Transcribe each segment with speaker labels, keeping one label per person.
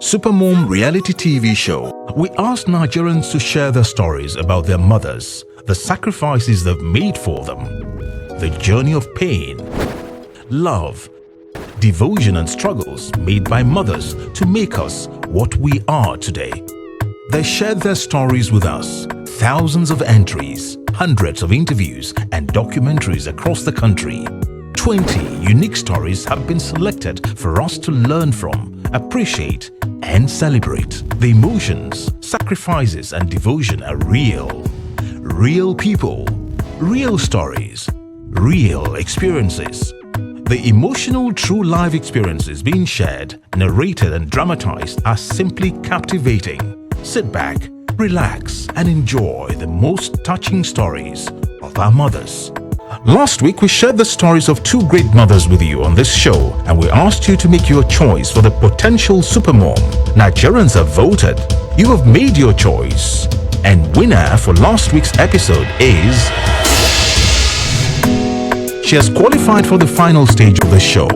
Speaker 1: Supermom reality TV show, we asked Nigerians to share their stories about their mothers, the sacrifices they've made for them, the journey of pain, love, devotion and struggles made by mothers to make us what we are today. They shared their stories with us, thousands of entries, hundreds of interviews and documentaries across the country. 20 unique stories have been selected for us to learn from, appreciate and celebrate. The emotions, sacrifices and devotion are real. Real people, real stories, real experiences. The emotional true life experiences being shared, narrated and dramatized are simply captivating. Sit back, relax and enjoy the most touching stories of our mothers. Last week we shared the stories of two great mothers with you on this show, and we asked you to make your choice for the potential supermom. Nigerians have voted. You have made your choice. And winner for last week's episode is... She has qualified for the final stage of the show.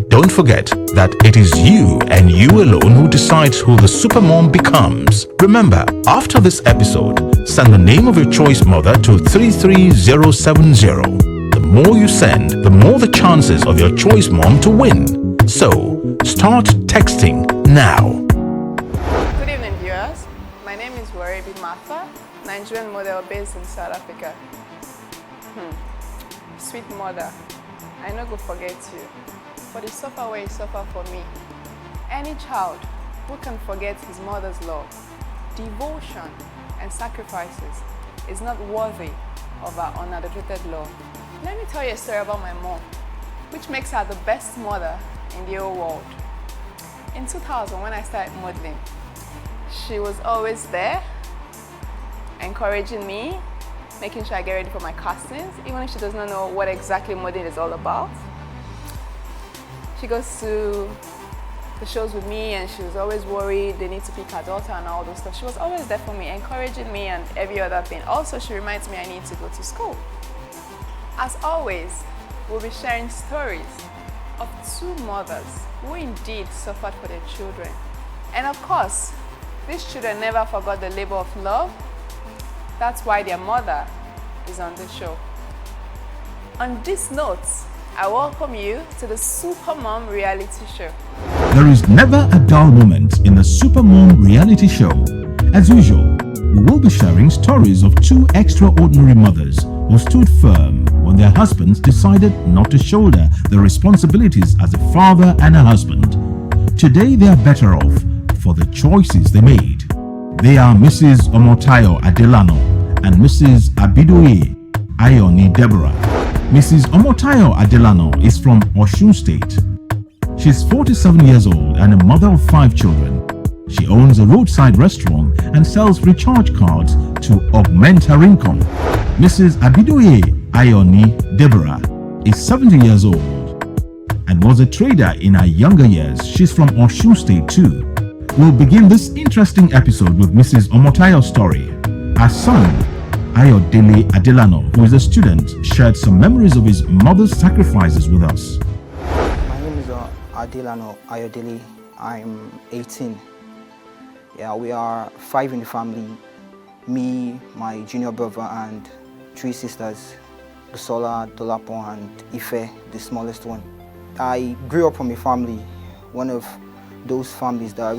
Speaker 1: Don't forget that it is you and you alone who decides who the supermom becomes. Remember, after this episode, send the name of your choice mother to 33070. The more you send, the more the chances of your choice mom to win. So, start texting now.
Speaker 2: Good evening, viewers. My name is Waribi Martha, Nigerian model based in South Africa. Sweet mother, I no go forget you. For the suffer where you suffer for me. Any child who can forget his mother's love, devotion and sacrifices is not worthy of our unadulterated love. Let me tell you a story about my mom, which makes her the best mother in the whole world. In 2000, when I started modeling, she was always there, encouraging me, making sure I get ready for my castings, even if she does not know what exactly modeling is all about. She goes to the shows with me and she was always worried they need to pick her daughter and all those stuff. She was always there for me, encouraging me and every other thing. Also, she reminds me I need to go to school. As always, we'll be sharing stories of two mothers who indeed suffered for their children. And of course, these children never forgot the labor of love. That's why their mother is on the show. On this note, I welcome you to the Supermom reality show.
Speaker 1: There is never a dull moment in the Supermom reality show. As usual, we will be sharing stories of two extraordinary mothers who stood firm when their husbands decided not to shoulder the responsibilities as a father and a husband. Today they are better off for the choices they made. They are Mrs. Omotayo Adelano and Mrs. Abidoye Ayoni Deborah. Mrs. Omotayo Adelano is from Osun State. She's 47 years old and a mother of 5 children. She owns a roadside restaurant and sells recharge cards to augment her income. Mrs. Abidoye Ayoni Deborah is 70 years old and was a trader in her younger years. She's from Osun State too. We'll begin this interesting episode with Mrs. Omotayo's story. Her son, Ayodele Adelano, who is a student, shared some memories of his mother's sacrifices with us.
Speaker 3: My name is Adelano Ayodele. I'm 18. Yeah, we are 5 in the family. Me, my junior brother, and 3 sisters. Busola, Dolapo, and Ife, the smallest one. I grew up from a family, one of those families that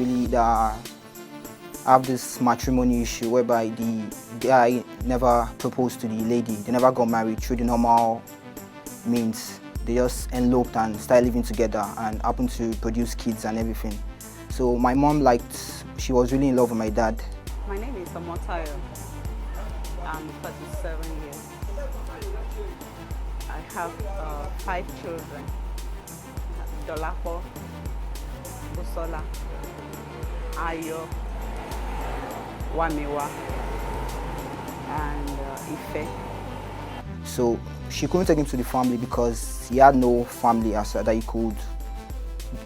Speaker 3: have this matrimony issue whereby the guy never proposed to the lady. They never got married through the normal means. They just eloped and started living together and happened to produce kids and everything. So my mom she was really in love with my dad.
Speaker 4: My name is Omotayo. I'm 37 years. I have 5 children. Dolapo, Busola, Ayo, Wamiwa, and Ife.
Speaker 3: So she couldn't take him to the family because he had no family as that he could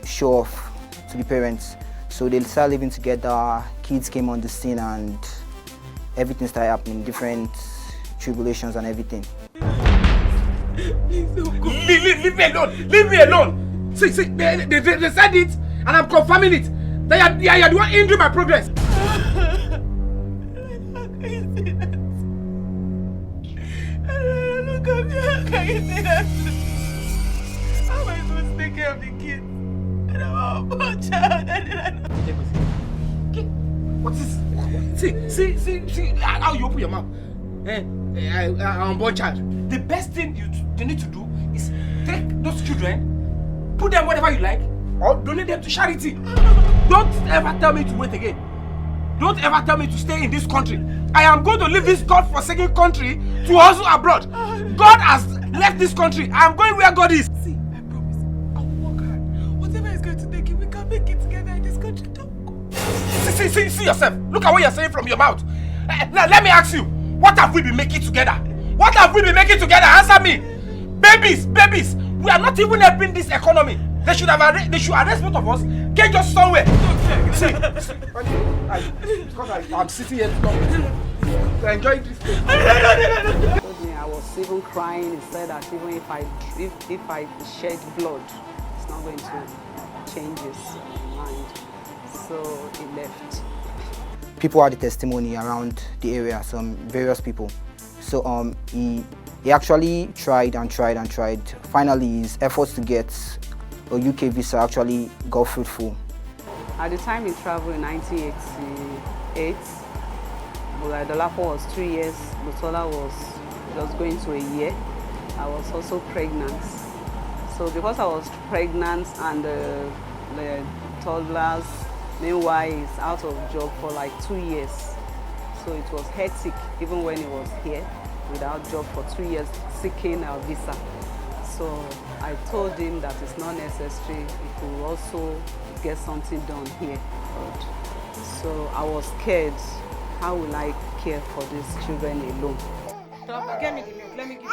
Speaker 3: show off to the parents. So they started living together, kids came on the scene and everything started happening, different tribulations and everything.
Speaker 5: Leave me alone! Leave me alone! See, they said it and I'm confirming it. That you're the one hindering my progress.
Speaker 6: Look at me, how can you say that? How am I supposed to take care of the kids? And I'm a poor child.
Speaker 5: What is? See how you open your mouth. I'm a born child. The best thing you need to do is take those children, put them wherever you like, or donate them to charity. Don't ever tell me to wait again. Don't ever tell me to stay in this country. I am going to leave this God-forsaken country to hustle abroad. God has left this country. I am going where God is.
Speaker 6: See, I promise. I'll work hard. Whatever is going to take you, we can make it together in this country. Don't go.
Speaker 5: See yourself. Look at what you're saying from your mouth. Now let me ask you, what have we been making together? What have we been making together? Answer me. Babies. We are not even helping this economy. They should arrest both of us. Get just somewhere. See, I'm sitting here to enjoy this thing.
Speaker 4: I was even crying. He said that even if I shed blood, it's not going to change his mind. So he left.
Speaker 3: People had the testimony around the area, some various people. So he actually tried. Finally, his efforts to get a UK visa actually got fruitful.
Speaker 4: At the time he traveled in 1988, Dolapo was 3 years, Butola was just going to a year. I was also pregnant. So because I was pregnant and the toddlers, meanwhile he's out of job for like 2 years. So it was hectic even when he was here without job for 2 years seeking a visa. So I told him that it's not necessary, he could also get something done here. So I was scared. How will I care for these children alone?
Speaker 6: Get me the milk. Let me give you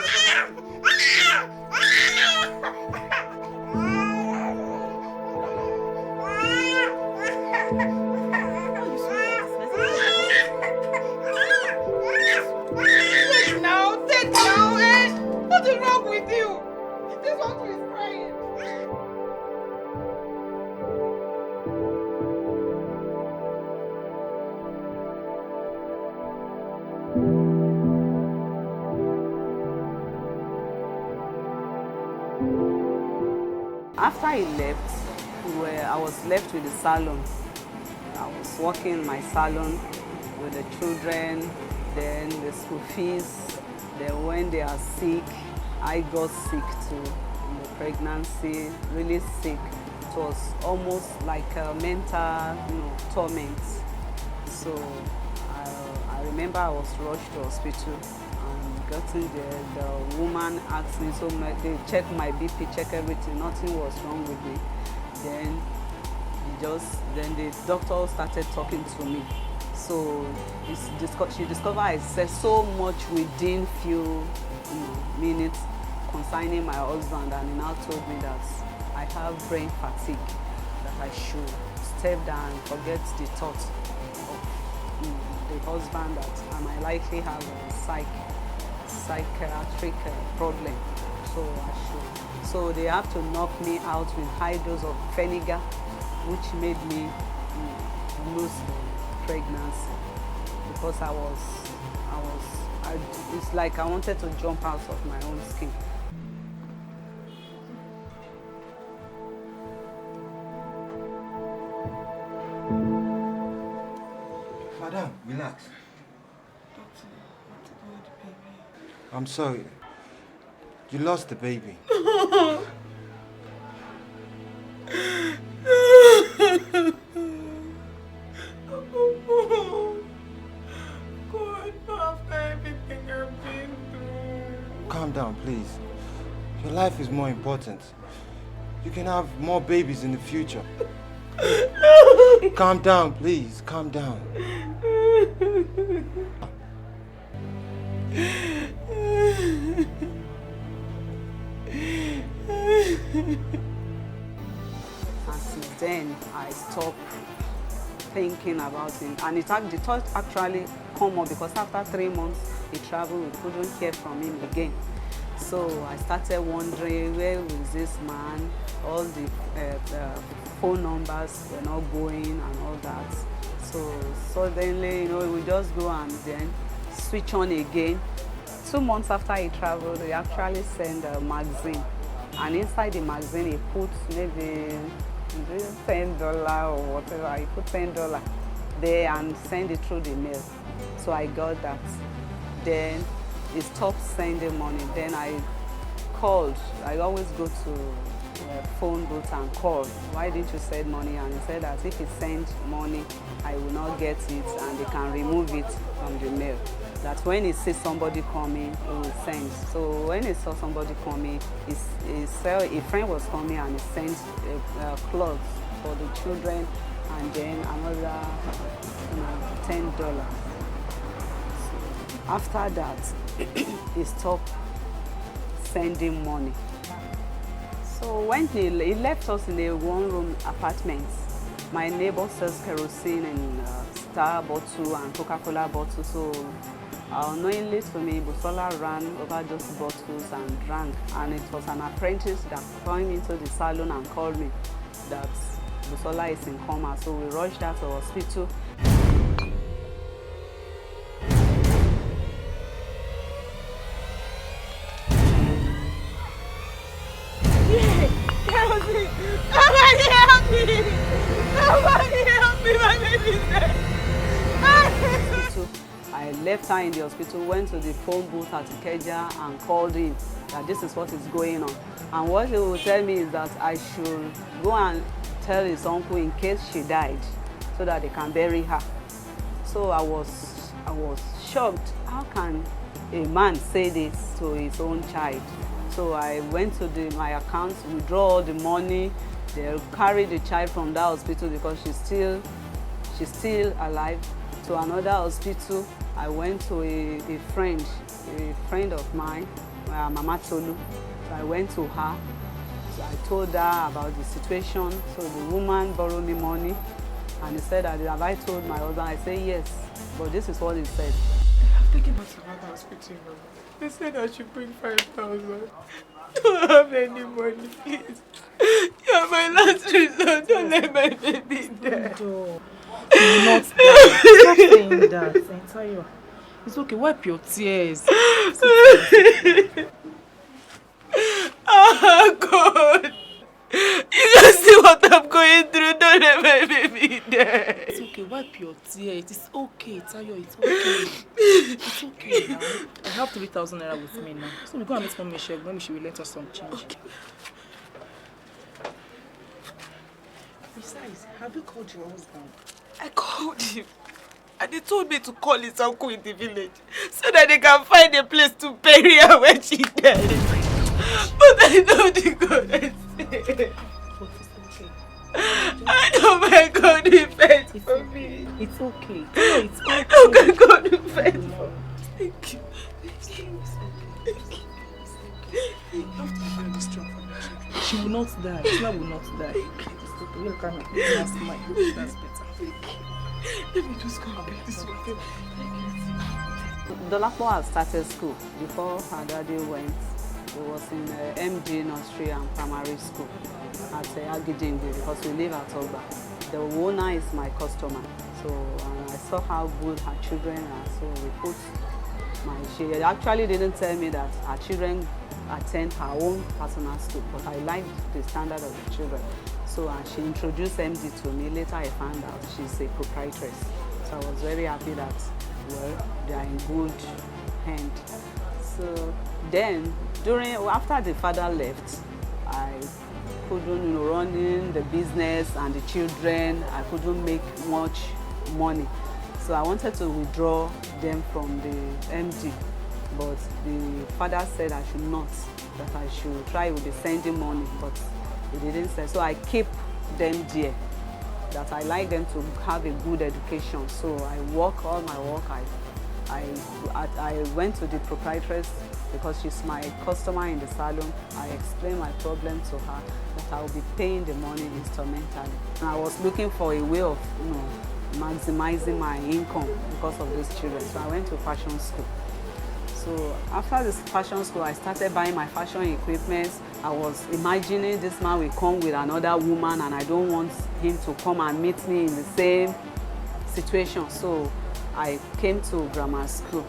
Speaker 6: Take now, eh? What is wrong with you? This one is crying.
Speaker 4: After he left, I was left with the salon. I was working in my salon with the children, then the school fees, then when they are sick, I got sick too in the pregnancy, really sick. It was almost like a mental torment. So I remember I was rushed to hospital. Getting there, the woman asked me so much. They checked my BP, checked everything. Nothing was wrong with me. Then the doctor started talking to me. So she discovered I said so much within few minutes concerning my husband, and he now told me that I have brain fatigue, that I should step down and forget the thought of the husband, that I might likely have a psychiatric problem, so I should. So they have to knock me out with high dose of vinegar, which made me lose the pregnancy, because it's like I wanted to jump out of my own skin.
Speaker 7: Madam, relax.
Speaker 6: Doctor, what about the baby?
Speaker 7: I'm sorry. You lost the baby.
Speaker 6: God, after everything I've been through.
Speaker 7: Calm down, please. Your life is more important. You can have more babies in the future. Calm down, please. Calm down.
Speaker 4: And since then, I stopped thinking about him. And the thought actually come up because after 3 months, he traveled, we couldn't hear from him again. So I started wondering, where was this man? All the phone numbers were not going and all that. So suddenly, we just go and then switch on again. 2 months after he traveled, he actually sent a magazine. And inside the magazine, he put maybe $10 or whatever. He put $10 there and sent it through the mail. So I got that. Then he stopped sending money. Then I called. I always go to phone booth and call. Why didn't you send money? And he said that if he sends money, I will not get it and they can remove it from the mail. That when he sees somebody coming, he will send. So when he saw somebody coming, a friend was coming and he sent clothes for the children and then another $10. So after that, he stopped sending money. So when he left us in a one-room apartment, my neighbor sells kerosene and Star bottle and Coca-Cola bottle. So unknowingly to me, Busola ran over those bottles and drank. And it was an apprentice that came into the salon and called me that Busola is in coma. So we rushed her to the hospital.
Speaker 6: Somebody help me! Somebody help me! My baby's dead!
Speaker 4: I left her in the hospital, went to the phone booth at Ikeja and called him that this is what is going on. And what he will tell me is that I should go and tell his uncle in case she died so that they can bury her. So I was shocked. How can a man say this to his own child? So I went to my account, withdraw all the money. They'll carry the child from that hospital because she's still alive, to another hospital. I went to a friend of mine, Mama Tolu. So I went to her. So I told her about the situation. So the woman borrowed me money and he said, have I told my husband? I said yes, but this is what he said.
Speaker 6: I've taken her to another hospital. They said I should bring 5,000. I don't have any money, please. You're my last resort. Don't let my baby die.
Speaker 8: You're not Stop saying that. Entire. It's okay. Wipe your tears.
Speaker 6: Oh, God. You don't see what I'm going through. Don't let my baby die.
Speaker 8: It's okay. Wipe your tears. It's okay, Tayo. It's okay. It's okay now. I have 3,000 naira with me now. So we go and meet Mom Michelle. Maybe she will lend us some change. Okay. Besides, have you called your husband?
Speaker 6: I called him. And he told me to call his uncle in the village so that they can find a place to bury her when she died. But I know the God I say. I know my God will fight for me.
Speaker 8: It's okay. It's okay.
Speaker 6: I know my God will fight for me. Thank you.
Speaker 8: Thank you. Thank you. You have to be very strong for your children. She will not die. Isla will not die. It's okay. Look at me. That's my hope. That's better.
Speaker 6: Let me just go and this one.
Speaker 4: Dolapo had started school before her daddy went. He was in MD Nursery and Primary School at Agijingu because we live at Ogba. The owner is my customer, so I saw how good her children are. So we put she actually didn't tell me that her children attend her own personal school, but I liked the standard of the children. So she introduced MD to me. Later I found out she's a proprietress. So I was very happy that, well, they are in good hand. So then, after the father left, I couldn't run in the business and the children. I couldn't make much money. So I wanted to withdraw them from the MD. But the father said I should not, that I should try with the sending money, but he didn't say. So I keep them there, that I like them to have a good education. So I work all my work. I went to the proprietress because she's my customer in the salon. I explained my problem to her, that I will be paying the money instrumentally. And I was looking for a way of, maximizing my income because of those children. So I went to fashion school. So after this fashion school, I started buying my fashion equipment. I was imagining this man will come with another woman and I don't want him to come and meet me in the same situation. So I came to grammar school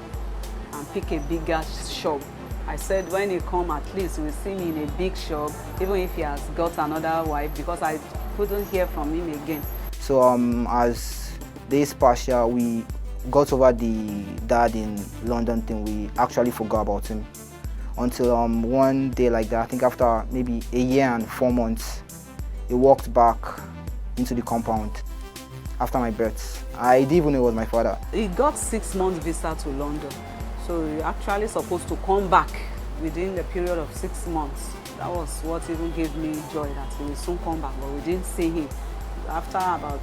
Speaker 4: and pick a bigger shop. I said when he come, at least he will see me in a big shop, even if he has got another wife, because I couldn't hear from him again.
Speaker 3: So as days passed, we got over the dad in London thing. We actually forgot about him until one day like that, I think after maybe a year and 4 months, he walked back into the compound after my birth. I didn't even know it was my father.
Speaker 4: He got 6 months visa to London. So he actually supposed to come back within the period of 6 months. That was what even gave me joy, that he will soon come back, but we didn't see him. After about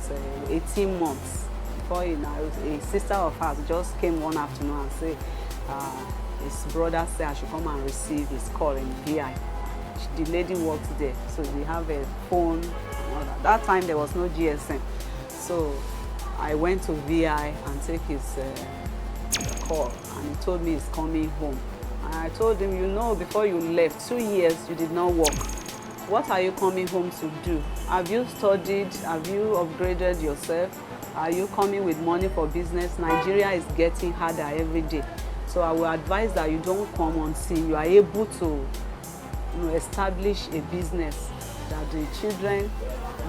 Speaker 4: 18 months, before a sister of hers just came one afternoon and said his brother said I should come and receive his call in VI. The lady worked there, so they have a phone and all that. That time there was no GSM. So I went to VI and take his call, and he told me he's coming home. And I told him, you know, before you left, 2 years you did not work. What are you coming home to do? Have you studied? Have you upgraded yourself? Are you coming with money for business? Nigeria is getting harder every day. So I will advise that you don't come until you are able to establish a business, that the children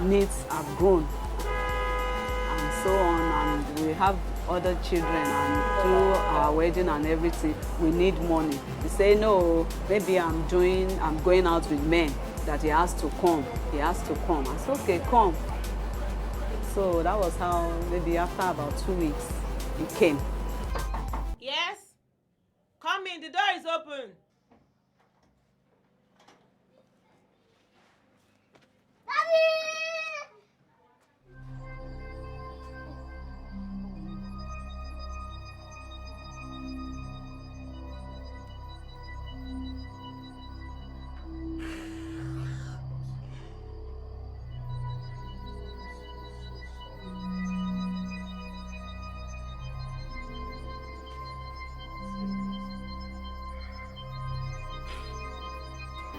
Speaker 4: needs have grown and so on, and we have other children, and through our wedding and everything, we need money. He say, no, maybe I'm going out with men, that he has to come. I said, okay, come. So that was how, maybe after about 2 weeks, he came.
Speaker 6: Yes? Come in, the door is open.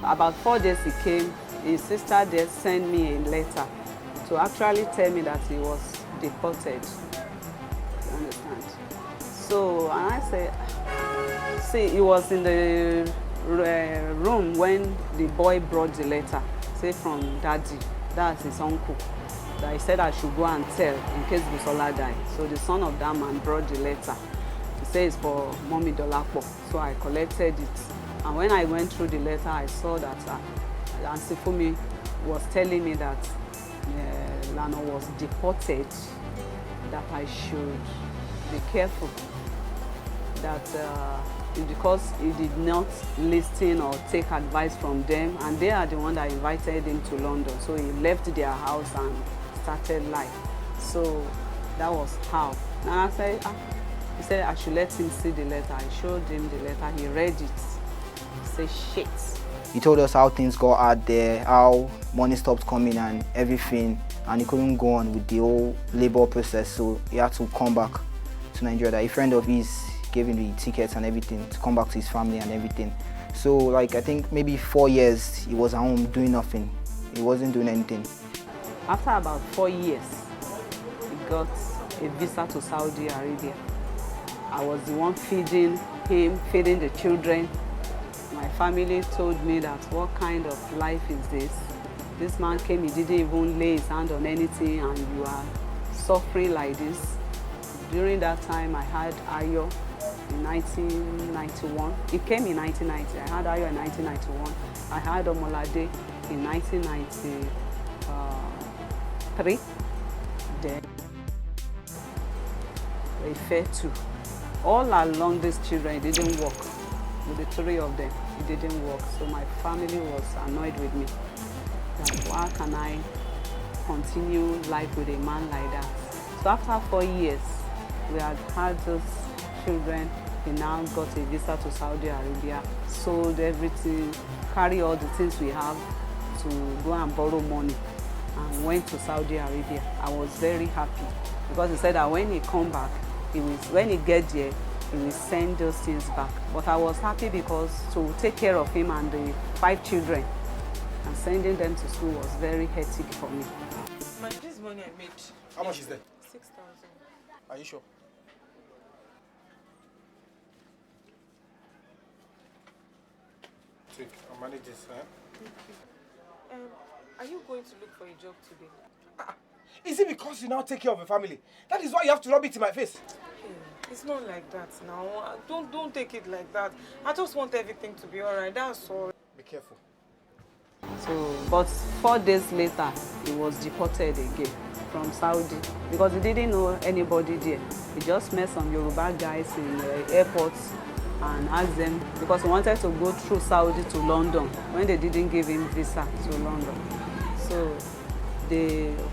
Speaker 4: About 4 days he came, his sister there sent me a letter to actually tell me that he was deported. You understand? So, and I said, see, he was in the room when the boy brought the letter, say from daddy, that's his uncle, that he said I should go and tell in case Busola died. So the son of that man brought the letter. He says it's for Mommy Dolapo. So I collected it. And when I went through the letter, I saw that Auntie Fumi was telling me that Lano was deported, that I should be careful, that because he did not listen or take advice from them, and they are the one that invited him to London. So he left their house and started life. So that was how. And I said, he said I should let him see the letter. I showed him the letter, he read it. Say shit.
Speaker 3: He told us how things got out there, how money stopped coming and everything, and he couldn't go on with the whole labor process, so he had to come back to Nigeria. That a friend of his gave him the tickets and everything to come back to his family and everything. So like I think maybe 4 years he was at home doing nothing. He wasn't doing anything.
Speaker 4: After about 4 years, he got a visa to Saudi Arabia. I was the one feeding him, feeding the children. My family told me that what kind of life is this? This man came, he didn't even lay his hand on anything, and you are suffering like this. During that time, I had Ayo in 1991. He came in 1990. I had Ayo in 1991. I had Omolade in 1993. Then they fed too. All along these children, it didn't work. With the 3 of them, it didn't work. So my family was annoyed with me. That why can I continue life with a man like that? So after 4 years, we had those children. He now got a visa to Saudi Arabia, sold everything, carry all the things we have to go and borrow money, and went to Saudi Arabia. I was very happy because he said that when he come back, when he get there, he will send those things back. But I was happy because to take care of him and the 5 children and sending them to school was very hectic for me.
Speaker 6: Man, this money I made.
Speaker 5: How much is there?
Speaker 6: 6,000.
Speaker 5: Are you sure? Take, I'll manage this, eh?
Speaker 6: Are you going to look for a job today?
Speaker 5: Is it because you now take care of a family? That is why you have to rub it in my face.
Speaker 6: It's not like that now. Don't take it like that. I just want everything to be alright. That's all.
Speaker 5: Be careful.
Speaker 4: So, but 4 days later, he was deported again from Saudi because he didn't know anybody there. He just met some Yoruba guys in the airports and asked them because he wanted to go through Saudi to London when they didn't give him visa to London. So,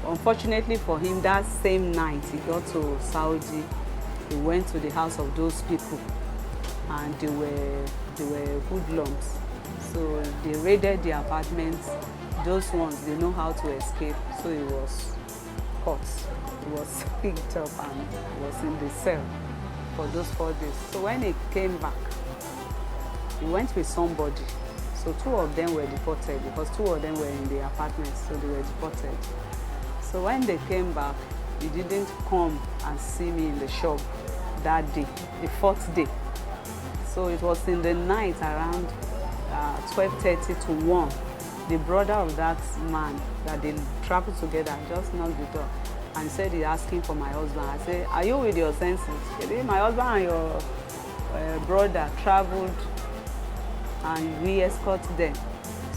Speaker 4: unfortunately for him, that same night he got to Saudi. He went to the house of those people, and they were hoodlums. So they raided the apartments. Those ones, they know how to escape. So he was caught. He was picked up and was in the cell for those 4 days. So when he came back, he went with somebody. So 2 of them were deported because 2 of them were in the apartments, so they were deported. So when they came back, he didn't come and see me in the shop that day, the 4th day. So it was in the night around 12:30 to 1. The brother of that man that they traveled together just knocked the door and said he's asking for my husband. I said, are you with your senses? My husband and your brother traveled and we escort them.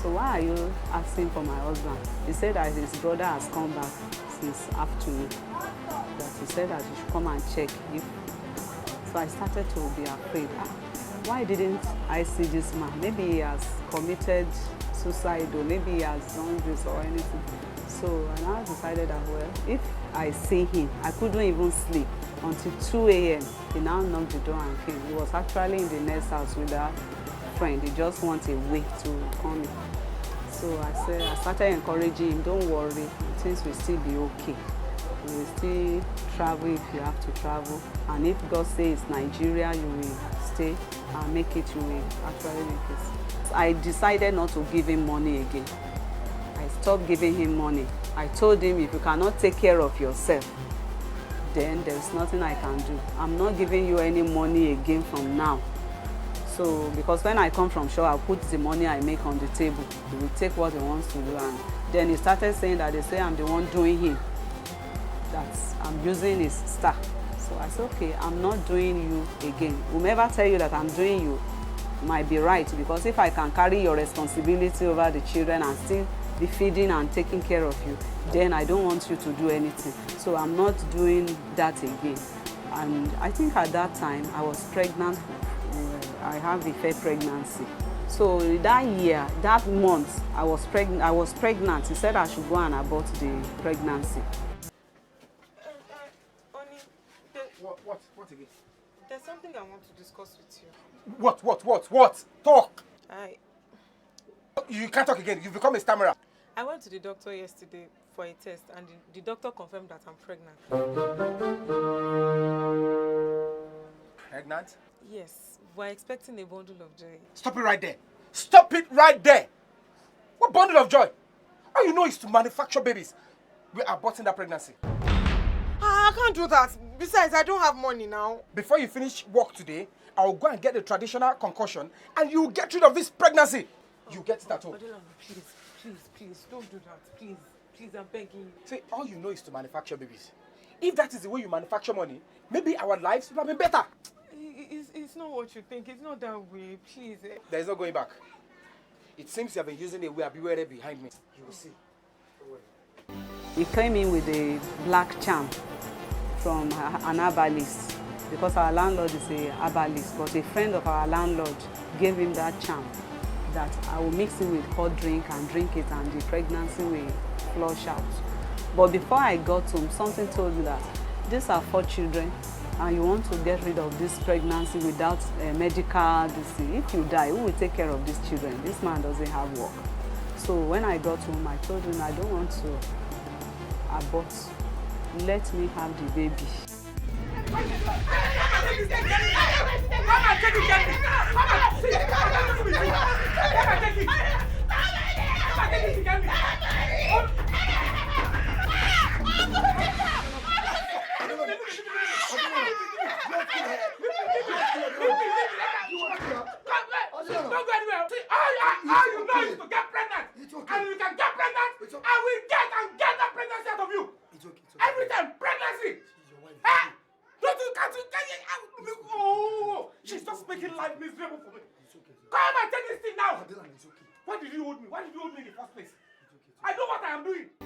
Speaker 4: So why are you asking for my husband? He said that his brother has come back since afternoon. That he said that you should come and check if. So I started to be afraid. Why didn't I see this man? Maybe he has committed suicide or maybe he has done this or anything. So I now decided that, well, if I see him, I couldn't even sleep until 2 a.m. He now knocked the door and came. He was actually in the next house with that friend. He just wants a way to come in. So I started encouraging him, don't worry, things will still be okay. You will still travel if you have to travel. And if God says it's Nigeria, you will stay and make it, you will actually make it. I decided not to give him money again. I stopped giving him money. I told him, if you cannot take care of yourself, then there's nothing I can do. I'm not giving you any money again from now. So, because when I come from shore, I'll put the money I make on the table. He will take what he wants to do. And then he started saying that they say I'm the one doing him, that I'm using his star. So I said, okay, I'm not doing you again. Whomever tell you that I'm doing you might be right, because if I can carry your responsibility over the children and still be feeding and taking care of you, then I don't want you to do anything. So I'm not doing that again. And I think at that time I was pregnant. I have a fair pregnancy. So that year, that month, I was pregnant. He said I should go and abort the pregnancy.
Speaker 6: Honey,
Speaker 5: What again?
Speaker 6: there's something I want to discuss with you.
Speaker 5: What? Talk!
Speaker 6: I
Speaker 5: You can't talk again. You've become a stammerer.
Speaker 6: I went to the doctor yesterday for a test, and the doctor confirmed that I'm pregnant.
Speaker 5: Pregnant?
Speaker 6: Yes, we're expecting a bundle of joy.
Speaker 5: Stop it right there. Stop it right there. What bundle of joy? All you know is to manufacture babies. We are aborting that pregnancy.
Speaker 6: I can't do that. Besides, I don't have money now.
Speaker 5: Before you finish work today, I will go and get the traditional concussion and you will get rid of this pregnancy. You get it at home.
Speaker 6: Adelano, please, don't do that. Please, I'm begging you.
Speaker 5: See, all you know is to manufacture babies. If that is the way you manufacture money, maybe our lives would have been better.
Speaker 6: It's not what you think. It's not that way. Please.
Speaker 5: There is no going back. It seems you have been using a way behind me. You will see.
Speaker 4: He came in with a black charm from an herbalist, because our landlord is a herbalist, but a friend of our landlord gave him that charm that I will mix it with hot drink and drink it and the pregnancy will flush out. But before I got home, something told me that these are 4 children and you want to get rid of this pregnancy without medical disease. If you die, who will take care of these children? This man doesn't have work. So when I got home, I told him I don't want to abort. Let me have the baby.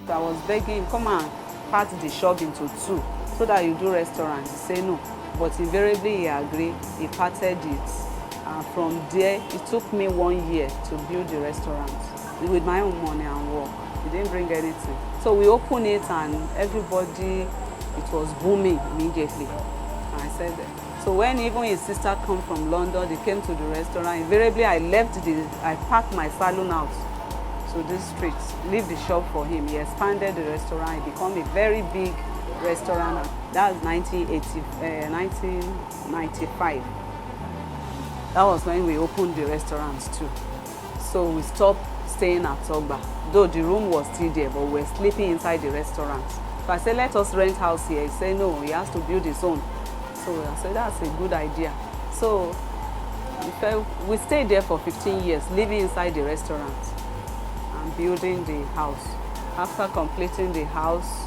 Speaker 4: I was begging him, come and part the shop into two so that you do restaurant. He said no, but invariably he agreed. He parted it, and from there it took me 1 year to build the restaurant with my own money and work. He didn't bring anything. So we opened it and everybody, it was booming immediately. And I said, so when even his sister come from London, they came to the restaurant. Invariably I packed my salon out to this street, leave the shop for him. He expanded the restaurant. It became a very big restaurant. That was 1995. That was when we opened the restaurants too. So we stopped staying at Ogba. Though the room was still there, but we were sleeping inside the restaurant. So I said, let us rent house here. He said, no, he has to build his own. So I said, that's a good idea. So we stayed there for 15 years, living inside the restaurant and building the house. After completing the house,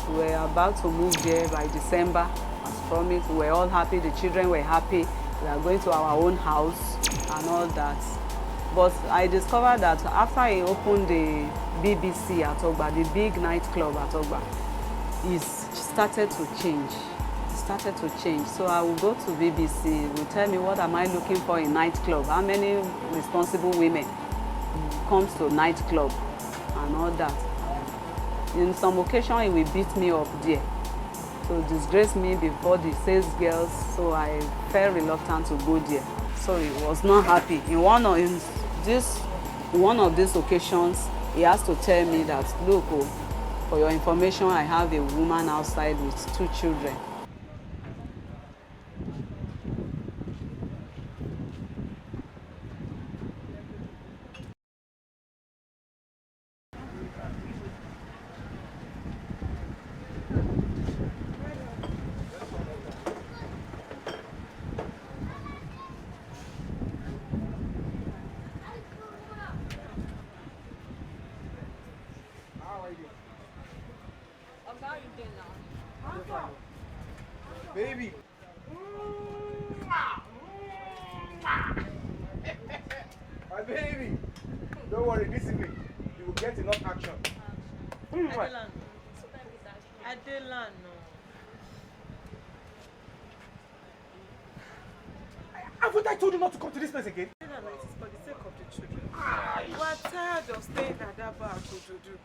Speaker 4: we were about to move there by December, as promised. We were all happy, the children were happy. We are going to our own house and all that. But I discovered that after he opened the BBC at Ogba, the big nightclub at Ogba, it started to change. So I will go to BBC, will tell me what am I looking for in nightclub, how many responsible women comes to nightclub and all that. In some occasion, he will beat me up there to disgrace me before the sales girls, so I felt reluctant to go there. So he was not happy. In one of these occasions, he has to tell me that, look, for your information, I have a woman outside with 2 children.
Speaker 5: Baby. My baby. Don't worry, this evening you will get enough action.
Speaker 6: Adelan, no.
Speaker 5: Haven't I told you not to come to this place again?
Speaker 6: Adelan, it is for the sake of the children. We are tired of staying at that bar to do.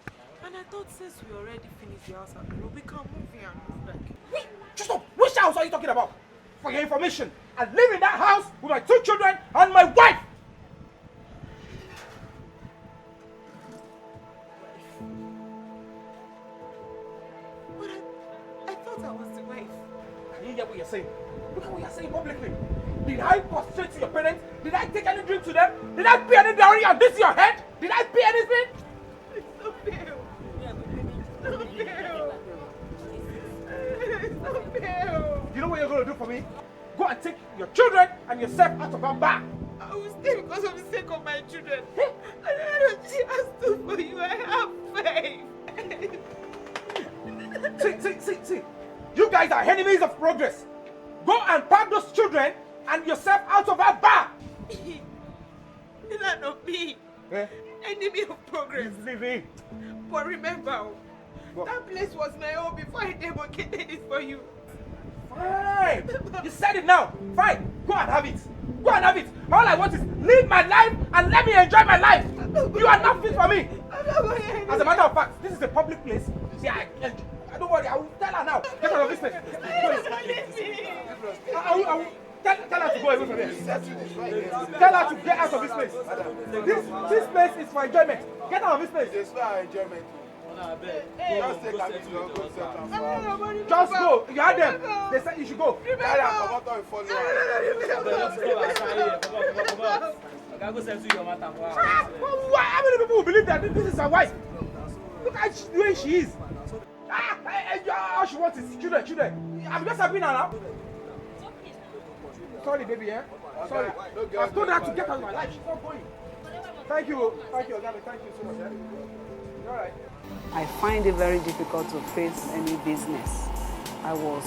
Speaker 6: And I thought since we already finished the house at the road, we can move here and move back.
Speaker 5: Wait, just stop. Which house are you talking about? For your information, I live in that house with my 2 children and my wife.
Speaker 6: But I thought I was the wife.
Speaker 5: Can you hear what you're saying? Look at what you're saying publicly. Did I prostrate to your parents? Did I take any drink to them? Did I pay any dowry on this your head? Did I pay anything?
Speaker 6: It's so fair. It's so fair. It's so fair.
Speaker 5: You know what you're going to do for me? Go and take your children and yourself out of our bar.
Speaker 6: I will stay because of the sake of my children. And I don't see I stood for you. I have faith.
Speaker 5: See. You guys are enemies of progress. Go and pack those children and yourself out of our bar.
Speaker 6: That not me. Enemy of progress.
Speaker 5: Leave it.
Speaker 6: But remember, that place was my own before I demarcated it for you.
Speaker 5: Fine. You said it now. Fine. Go and have it. Go and have it. All I want is live my life and let me enjoy my life. You are not fit for me. As a matter of fact, this is a public place. See, don't worry. I will tell her now. Get out of this place. I will tell her to go away from here. Tell her to get out of this place. This place is for enjoyment. Get out of this place.
Speaker 7: It's not enjoyment.
Speaker 5: Just go. You had them. They said you should go. How many people will believe that this is her wife? Look at the way she is. All she wants is children. I'm just happy now. Sorry, baby, eh? Sorry. I've told her to get out of my life. She's not going. Thank you. Thank you, Ogami. Thank you so much. Eh? You're all right.
Speaker 4: I find it very difficult to face any business. I was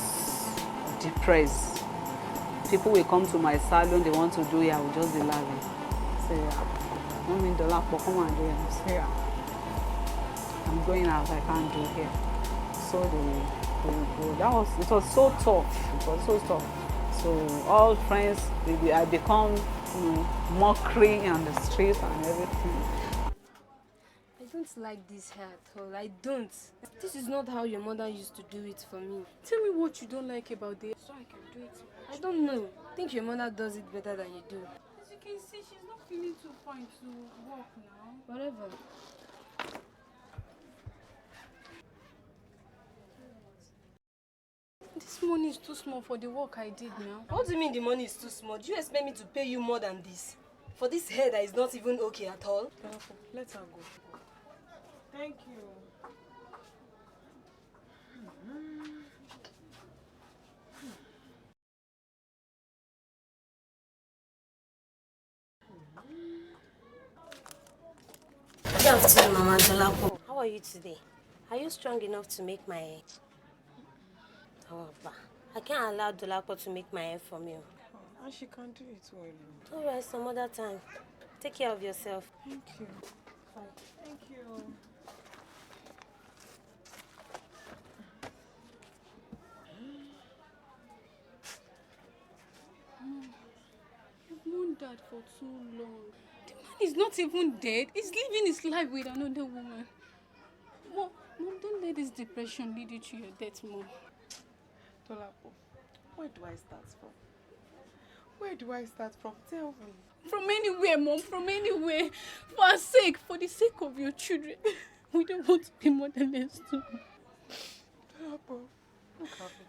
Speaker 4: depressed. People will come to my salon, they want to do it, I will just be laughing. Say, $1 million, come and do it. Say, I'm going out, I can't do here. So they go. It was so tough. It was so tough. So all friends, I become mockery on the streets and everything.
Speaker 9: I don't like this hair at all. I don't. This is not how your mother used to do it for me.
Speaker 8: Tell me what you don't like about it so I can do it.
Speaker 9: I don't know. I think your mother does it better than you do.
Speaker 8: As you can see, she's not feeling too fine to walk now.
Speaker 9: Whatever.
Speaker 8: This money is too small for the work I did now.
Speaker 9: What do you mean the money is too small? Do you expect me to pay you more than this? For this hair that is not even okay at all?
Speaker 8: Let her go. Thank you.
Speaker 9: Good afternoon, Mama Dolapo. How are you today? Are you strong enough to make my hair? Oh, I can't allow Dolapo to make my hair for me.
Speaker 8: And she can't do it well.
Speaker 9: Don't worry, some other time. Take care of yourself.
Speaker 8: Thank you.
Speaker 9: Bye.
Speaker 8: Thank you. You've known Dad for too long. The man is not even dead. He's living his life with another woman. Mom, don't let this depression lead you to your death, Mom.
Speaker 6: Dolapo, where do I start from? Where do I start from? Tell me.
Speaker 8: From anywhere, Mom, from anywhere. For our sake, for the sake of your children. We don't want to be motherless too.
Speaker 6: Dolapo, look at me.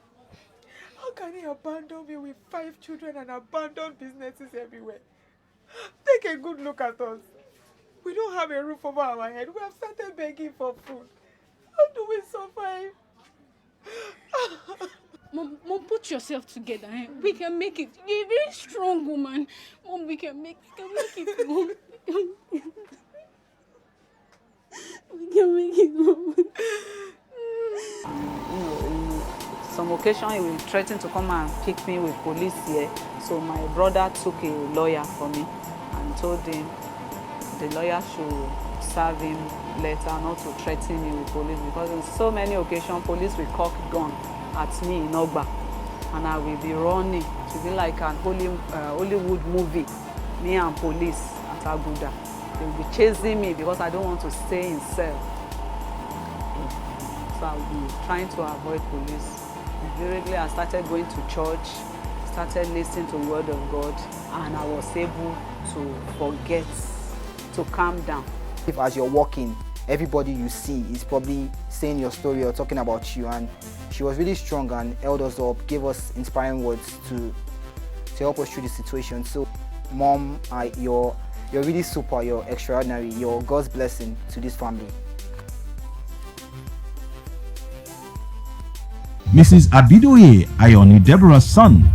Speaker 6: How can he abandon me with 5 children and abandon businesses everywhere? Take a good look at us. We don't have a roof over our head. We have started begging for food. How do we survive?
Speaker 8: Mom, put yourself together. Eh? We can make it. You're a very strong woman. Mom, we can make it, Mom. We can make it, Mom.
Speaker 4: Some occasion he will threaten to come and pick me with police here. So my brother took a lawyer for me and told him the lawyer should serve him letter not to threaten me with police, because in so many occasions police will cock gun at me in Ogba and I will be running. It will be like an Hollywood movie, me and police at Aguda. They will be chasing me because I don't want to stay in cell. So I will be trying to avoid police. Invariably, I started going to church, started listening to the word of God, and I was able to forget, to calm down.
Speaker 3: If as you're walking, everybody you see is probably saying your story or talking about you, and she was really strong and held us up, gave us inspiring words to help us through the situation. So, Mom, you're really super, you're extraordinary, you're God's blessing to this family.
Speaker 1: Mrs. Abidoye Ayoni Deborah's son,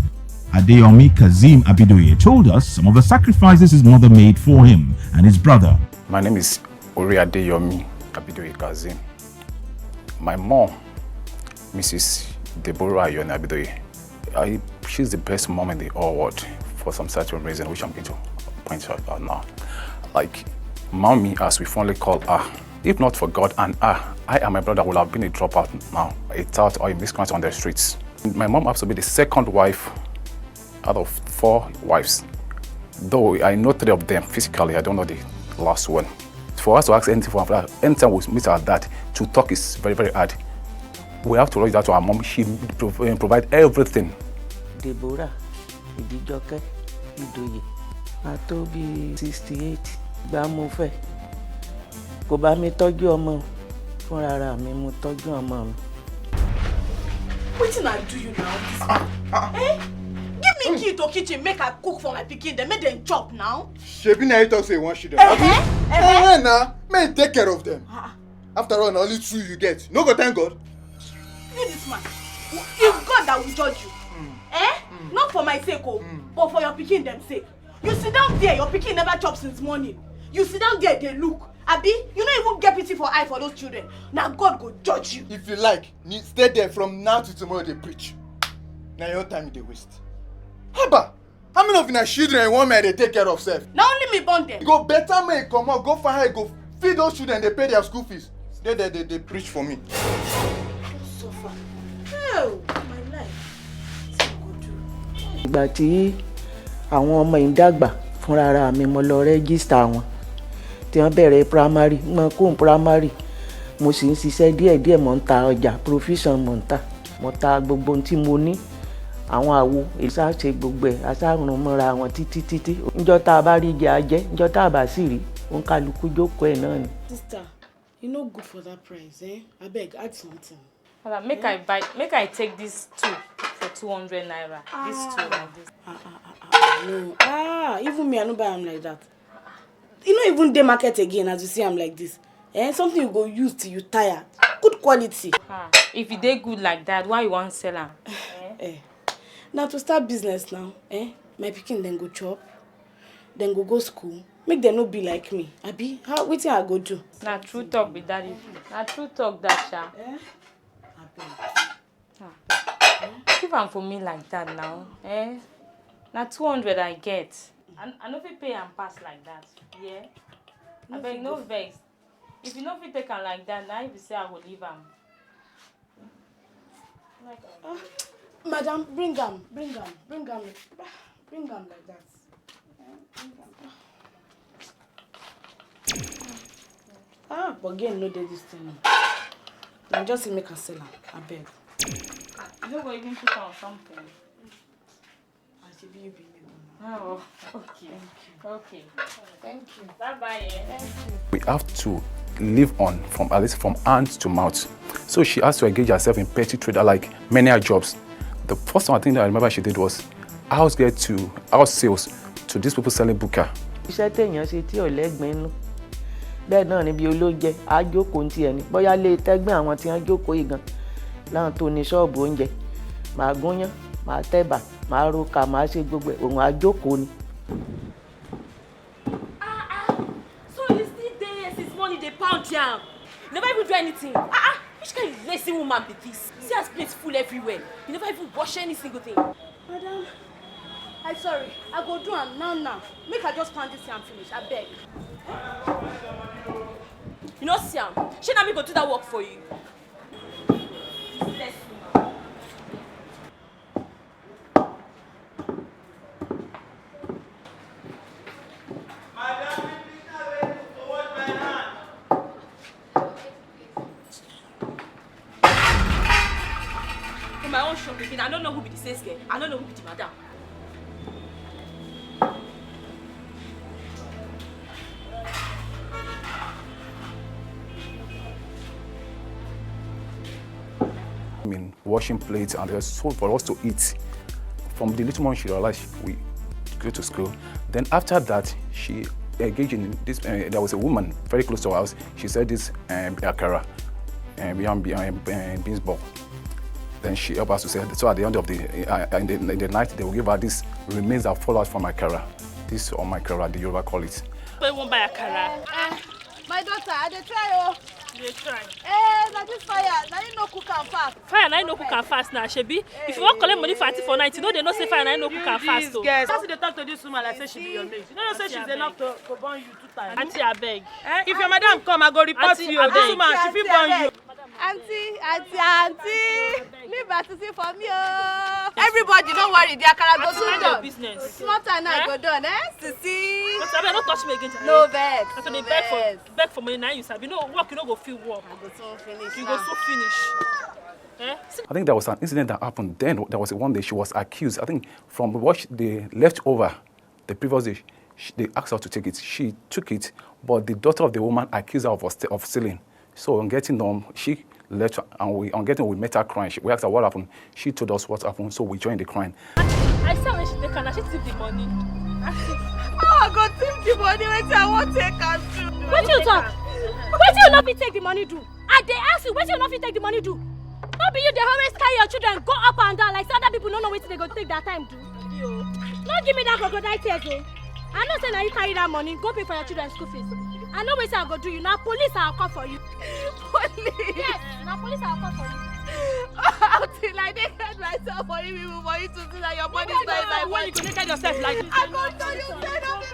Speaker 1: Adeyomi Kazim Abidoye, told us some of the sacrifices his mother made for him and his brother.
Speaker 10: My name is Ori Adeyomi Abidoye Kazim. My mom, Mrs. Deborah Ayoni Abidoye, she's the best mom in the whole world for some certain reason, which I'm going to point out now. Like, mommy, as we fondly call her, if not for God and her, I and my brother would have been a dropout now, a tout or a miscreant on the streets. My mom has to be the second wife out of 4 wives. Though I know 3 of them physically, I don't know the last one. For us to ask anything from her, anytime we meet our dad, to talk is very, very hard. We have to rush that to our mom. She provides everything.
Speaker 11: Deborah, Idijoke, Idoye, Atobi 68, Bamofe. Kò bá mi tọ́jú ọmọ, fúnra ara mi mo tọ́jú ọmọ mi.
Speaker 6: Wetin I do you now? Eh? Give me key to kitchen, make I cook for my pikin, then make them chop now.
Speaker 7: Shebi na you talk say you want children. Nah, may take care of them. After all, na only 2 you get. No go thank God.
Speaker 6: You this man. It's God that will judge you. Not for my sake, but for your pikin them sake. You sit down there, your pikin never chop since morning. You sit down there, they look. Abi, you don't even get pity for eye for those children. Now God go judge you.
Speaker 7: If you like, you stay there from now to tomorrow they preach. Now your time they waste. Haba, how many of you children want me they take care of self?
Speaker 6: Now only me born them.
Speaker 7: Go better me come on, go find her, go feed those children, they pay their school fees. Stay there, they preach for me.
Speaker 6: So far. Oh, my life.
Speaker 11: Ìgbà tí àwọn ọmọ yìí dàgbà fúnra ara mi mo lọ rẹ́gísítà wọn tí wọ́n bẹ̀rẹ̀ primary mo kó primary mo sì ń ṣiṣẹ́ díẹ̀díẹ̀ mo ń ta ọjà provision mo ń ta mo ta gbogbo ohun tí mo ní àwọn àwo èsà ṣe gbogbo ẹ̀ aṣáàrùn mọ́ra wọn títí níjọ́ tá a bá rí jẹ ajẹ́ níjọ́ tá a bá sì rí òun kálukú jókòó ẹ̀ náà ni.
Speaker 6: Sister, you no good for that price, eh? Abeg, add something.
Speaker 12: Make I take this 2 for 200 naira. This 2 like this.
Speaker 6: No. Even me, I no buy am like that. You no even dey market again as you see am like this. Something you go use till you tire. Good quality.
Speaker 12: If e dey good like that, why you wan sell am?
Speaker 6: Now to start business now, my pikin then go chop, then go school. Make them no be like me. Abi, wetin I go do?
Speaker 12: Na true talk be that. Na true talk that, sha. Give am for me like that now. Na 200 I get. I no fit pay am pass like that. Yeah? Abeg no vex. If you no fit take am like that, na if you say I go leave am.
Speaker 6: Madam, bring am like that. But again, no dey this thing. Now just make her sell am, abeg.
Speaker 12: You no go even put on something. Oh, okay. Okay.
Speaker 6: Thank you.
Speaker 12: Bye-bye. Thank you.
Speaker 10: We have to live on from at least from hand to mouth. So she has to engage herself in petty trade, like many jobs. The first one I think that I remember she did was house sales to these people selling buka.
Speaker 11: Iṣẹ́ téèyàn ṣe tí ò lẹ́gbẹ̀ẹ́ nú bẹ́ẹ̀ náà ni bí olóúnjẹ á jókòó ní tiẹ̀ ní bóyá lè tẹ́gbẹ́ àwọn tí wọ́n jókòó yìí gan láwọn tó ní ṣọ́ọ̀bù oúnjẹ màá gúnyán màá tẹ̀bà màá roka màá ṣe gbogbo ẹ̀ òun á jókòó ni.
Speaker 13: So you still there since morning dey pound yam never even do anything. Which kind of lazy woman be this? See her plates full everywhere. You never even wash any single thing.
Speaker 6: Madam, I'm sorry. I go do am now. Make her just pound this yam finish, abeg.
Speaker 13: You know, see am. Shey na me go do that work for you. My own shop again. I don't know who be the sales girl. I don't know who be the madam.
Speaker 10: I mean, washing plates, and there's so for us to eat. From the little moment she realized we go to school. Then after that, she engaged in this. There was a woman very close to our house. She said this akara, beans ball. Then she helped us to say, so at the end of in the night, they will give her this remains that fall out from my akara. This or my akara, the Yoruba call it.
Speaker 13: Why won't buy akara?
Speaker 6: My daughter, I dey try
Speaker 13: You try.
Speaker 6: Na this fire, now you no cook am fast.
Speaker 13: Fire now you no cook am fast now, shebi. If you want collect money for auntie for night, you know they no say fire now you no cook am fast. So.
Speaker 6: Yes. How they talk to this woman like say she be your mate? You know say she's enough to burn you 2 times.
Speaker 13: Auntie abeg.
Speaker 6: If your madam come, I go report you. This woman, she fit burn you.
Speaker 2: Auntie, leave Batisi for me. Everybody, don't worry, the akara go soon done.
Speaker 13: Business.
Speaker 2: Small time now go done, Sisi.
Speaker 13: But abeg, no touch me again.
Speaker 2: No vex.
Speaker 13: So they beg for money now you sabi. No work, you no go feel work.
Speaker 2: I go soon finish.
Speaker 13: You go soon finish.
Speaker 10: I think there was an incident that happened then. There was one day she was accused. I think from what they left over the previous day, they asked her to take it. She took it, but the daughter of the woman accused her of stealing. So on getting home, she left, and on getting home, we met her crying. We asked her what happened. She told us what happened, so we joined the crying.
Speaker 13: I saw when she take her, she took the money.
Speaker 6: I got take the money when I want to take her too.
Speaker 13: What you talk? What you not be take the money do? I they ask you, what you not be take the money do? Not be you, they always carry your children, go up and down like other people don't know what they go take that time do. Don't give me that crocodile tears, oh. I know say now you carry that money, go pay for your children's school fees. I know what I go do you. Now police I'll call for you.
Speaker 6: Police?
Speaker 13: Yes, now police I'll call for you.
Speaker 6: Until I naked myself for you to see that your body is not my
Speaker 13: body. You naked yourself like this.
Speaker 6: I go tell you,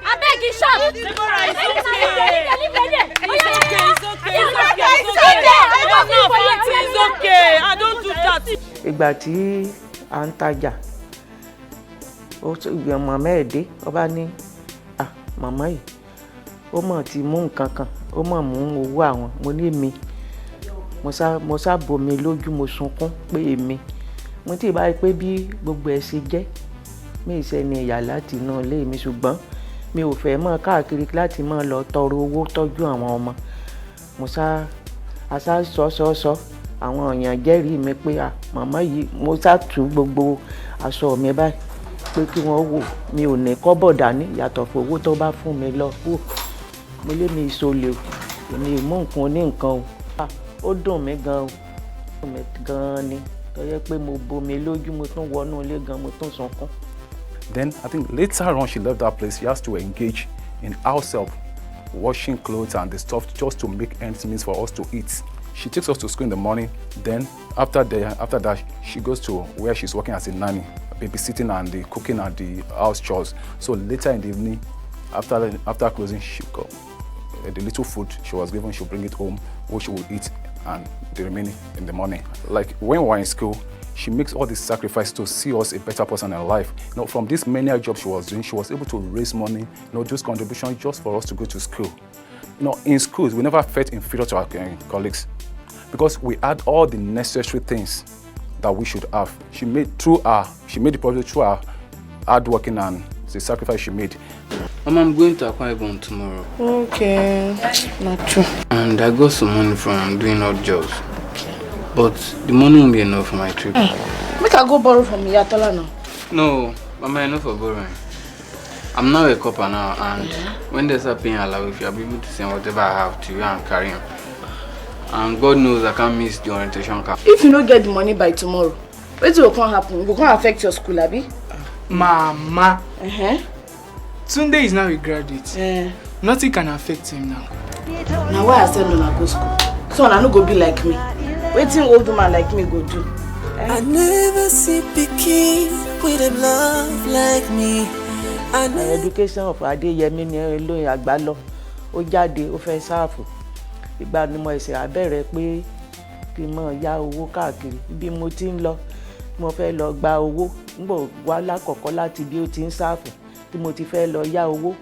Speaker 13: I beg you, shut.
Speaker 6: Deborah, it's okay.
Speaker 13: It's okay.
Speaker 6: I don't do that.
Speaker 11: Ìgbà tí à ń tajà, màmá ẹ̀ dé, ó bá ní, màmá yìí, ó mọ̀ ti mú nǹkan kan, ó mọ̀ mú owó àwọn, mo ní mi. Mo sá bomi lójú, mo sunkún pé èmi. Mo ti bá rí pé bí gbogbo ẹ̀ ṣe jẹ́, mi ìṣe ni ìyà láti inú ilé mi, ṣùgbọ́n mi ò fẹ́ mọ́ káàkiri láti mọ́ lọ tọrọ owó tọ́jú àwọn ọmọ. Mo sá sọ àwọn èèyàn jẹ́rìí mi pé màmá yìí, mo sá tú gbogbo aṣọ mi báyìí pé kí wọ́n wò mi ò ní kọ́bọ̀ dání yàtọ̀ fún owó tó bá fún mi lọ wò. Mo lé mi ìṣòlè o, èmi ìmú nǹkan ní nǹkan o. Ó dùn mí gan o, ó dùn mí gan ni, tó yẹ pé mo bomi lójú, mo tún wọnú ilé gan, mo tún sunkún.
Speaker 10: Then I think later on she left that place. She has to engage in house help, washing clothes and the stuff just to make ends meet for us to eat. She takes us to school in the morning. Then after that, she goes to where she's working as a nanny, babysitting and the cooking and the house chores. So later in the evening, after closing, she got the little food she was given. She'll bring it home, which she will eat, and the remaining in the morning. Like when we were in school, she makes all this sacrifice to see us a better person in life. From this many jobs she was doing, she was able to raise money, just contribution just for us to go to school. In schools, we never felt inferior to our colleagues because we had all the necessary things that we should have. She made the project through her hard working and the sacrifice she made.
Speaker 14: Mama, I'm going to Akwa Ibom tomorrow.
Speaker 6: Okay, not true.
Speaker 14: And I got some money from doing odd jobs. But the money won't be enough for my trip.
Speaker 6: Make I go borrow from Yatola now.
Speaker 14: No, Mama, enough for borrowing. I'm now a copper now, and when they start paying allowance, you'll be able to send whatever I have to you and carry him. And God knows I can't miss the orientation camp.
Speaker 6: If you don't get the money by tomorrow, what will happen? It will affect your school, Abi?
Speaker 15: Mama. Tunde is now a graduate. Nothing can affect him now.
Speaker 6: Now why I said no go school? So I no go be like me. Waiting old woman like me go do.
Speaker 16: I never see pikin with a love like me.
Speaker 11: Education of Adeyemi ni Olóyin Àgbálọ. Ó jáde, ó fẹ́ sáàfù. Ìgbà ni mo ṣe àbẹ̀rẹ̀ pé kí n máa yá owó káàkiri. Bí mo ti ń lọ, mo fẹ́ lọ gba owó. Ngbò wá lákọ̀ọ́kọ́ láti bí ó ti ń sáàfù. Tí mo ti fẹ́ lọ yá owó.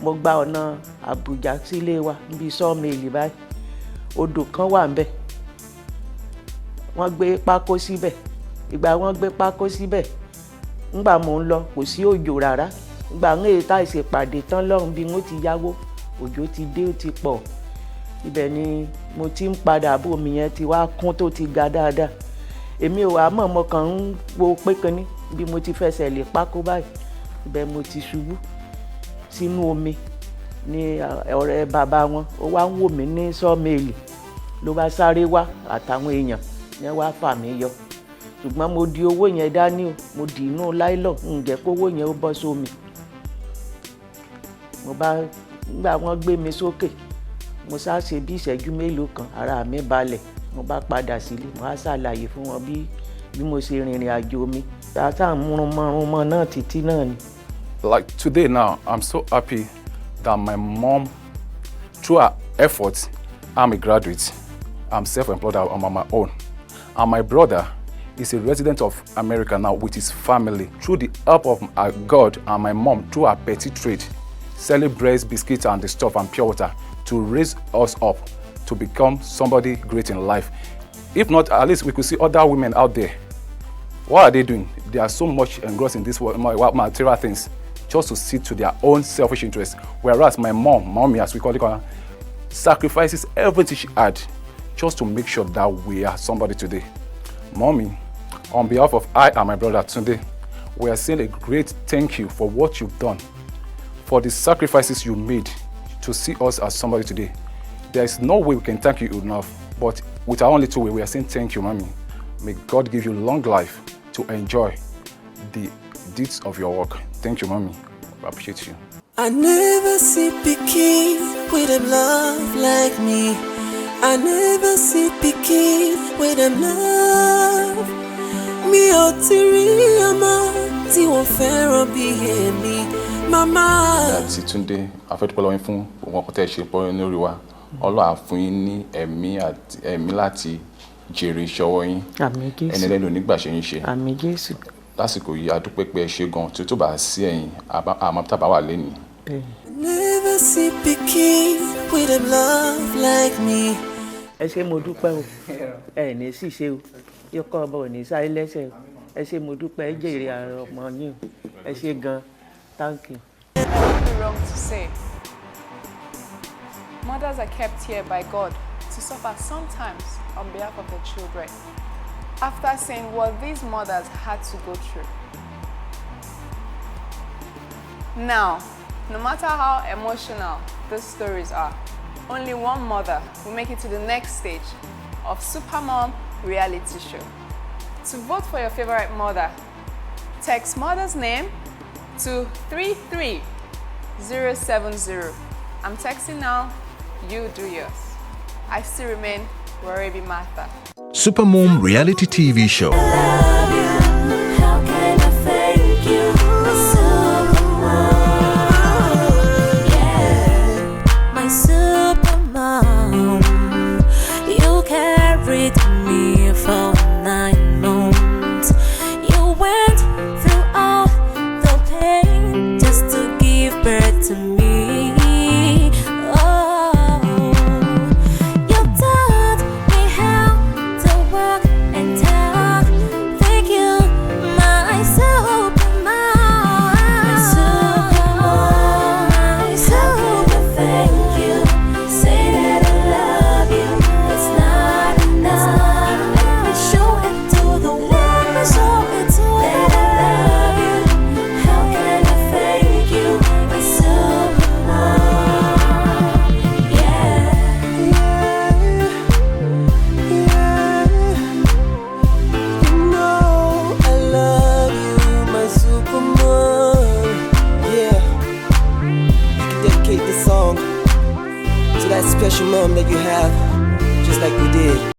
Speaker 11: Mo gba ọ̀nà Àbújá sílé wa níbi sawmill báyìí. Odò kan wà ńbẹ̀. Wọ́n gbé pákó síbẹ̀. Ìgbà wọ́n gbé pákó síbẹ̀. Ngbà mo ń lọ kò sí òjò rárá. Ngbà ń èyí tá ìṣèpàdé tán lọ́run bí wọ́n ti yáwó. Òjò ti dé, ó ti pọ̀. Ibẹ̀ ni mo ti ń padà bọ̀, omi yẹn ti wá kún tó ti ga dáadáa. Èmi ò wá mọ̀, mo kàn ń wo pé kinní bí mo ti fẹsẹ̀ lé pákó báyìí. Ibẹ̀ mo ti ṣubú sínú omi ní ọ̀rẹ́ bàbá wọn. Ó wá ń wò mí ní sawmill. Ló bá sáré wá àtàwọn èèyàn yẹn wá fà mí yọ. Ṣùgbọ́n mo di owó yẹn dání o, mo dì inú láìlọ̀, ǹjẹ́ kó owó yẹn ó bọ́ sómi. Nígbà wọ́n gbé mi sókè, mo sá ṣe bí ìṣẹ́jú mélòó kan, ara mi balẹ̀. Mo bá padà sílé, mo á ṣàlàyé fún wọn bí mo ṣe rìnrìn àjò mi. Àtà múrunmọ́ náà títí náà ni.
Speaker 10: Like today now, I'm so happy that my mom, through her efforts, I'm a graduate. I'm self-employed, I'm on my own. And my brother is a resident of America now with his family. Through the help of God and my mom, through her petty trade, selling breads, biscuits and the stuff and pure water to raise us up to become somebody great in life. If not, at least we could see other women out there. What are they doing? They are so much engrossed in this world, material things, just to see to their own selfish interests. Whereas my mommy, as we call it, sacrifices everything she had just to make sure that we are somebody today. Mommy, on behalf of I and my brother Tunde, we are saying a great thank you for what you've done, for the sacrifices you made to see us as somebody today. There is no way we can thank you enough, but with our only two ways, we are saying thank you, Mommy. May God give you long life to enjoy the deeds of your work. Thank you, Mommy. I appreciate you.
Speaker 16: I never see pikin with them love like me. I never see pikin with them love. Mi ò tí rí ọmọ tí wọ́n fẹ́ràn bí èmi, mama.
Speaker 10: Àti Túndé, a fẹ́ dúpẹ́ lọ́wọ́ yín fún gbogbo nǹkan tẹ́ ṣe pọ̀ lórí wa. Ọlọ́run á fún yín ní ẹ̀mí láti jèrè iṣẹ́ ọwọ́ yín.
Speaker 11: Àmín Jésù.
Speaker 10: Ẹni lẹ́nu onígbà ṣe ń ṣe.
Speaker 11: Àmín Jésù.
Speaker 10: Lásìkò yìí a dúpẹ́ pé ẹ ṣe gan tí tó bá sí ẹ̀yin àmọ́ tábà wà lẹ́nìí.
Speaker 16: Never see pikin with them love like me.
Speaker 11: Ẹ ṣé mo dúpẹ́ o, ẹ ní ṣìṣe o, yọkọ ọba ò ní sáré lẹ́sẹ̀ o, ẹ ṣé mo dúpẹ́, ẹ jèrè àrùn ọmọ yín o, ẹ ṣé gan, thank you.
Speaker 2: It would be wrong to say. Mothers are kept here by God to suffer sometimes on behalf of their children, after seeing what these mothers had to go through. Now, no matter how emotional these stories are, only one mother will make it to the next stage of Supermom reality show. To vote for your favorite mother, text mother's name to 33070. I'm texting now, you do yours. I still remain Warebi Martha.
Speaker 1: Supermom reality TV show.
Speaker 16: How can I thank you, my Supermom? You carried me for 9 months. You went through all the pain just to give birth to me. Oh, you taught me how to walk and talk. Thank you, my Supermom. My Supermom, my Super, thank you. Say that I love you. It's not enough. Let me show it to the world. Show it to that I love you. How can I thank you, my Supermom? Yeah, you know I love you, my Supermom. Yeah, you can dedicate this song to that special mom that you have, just like we did.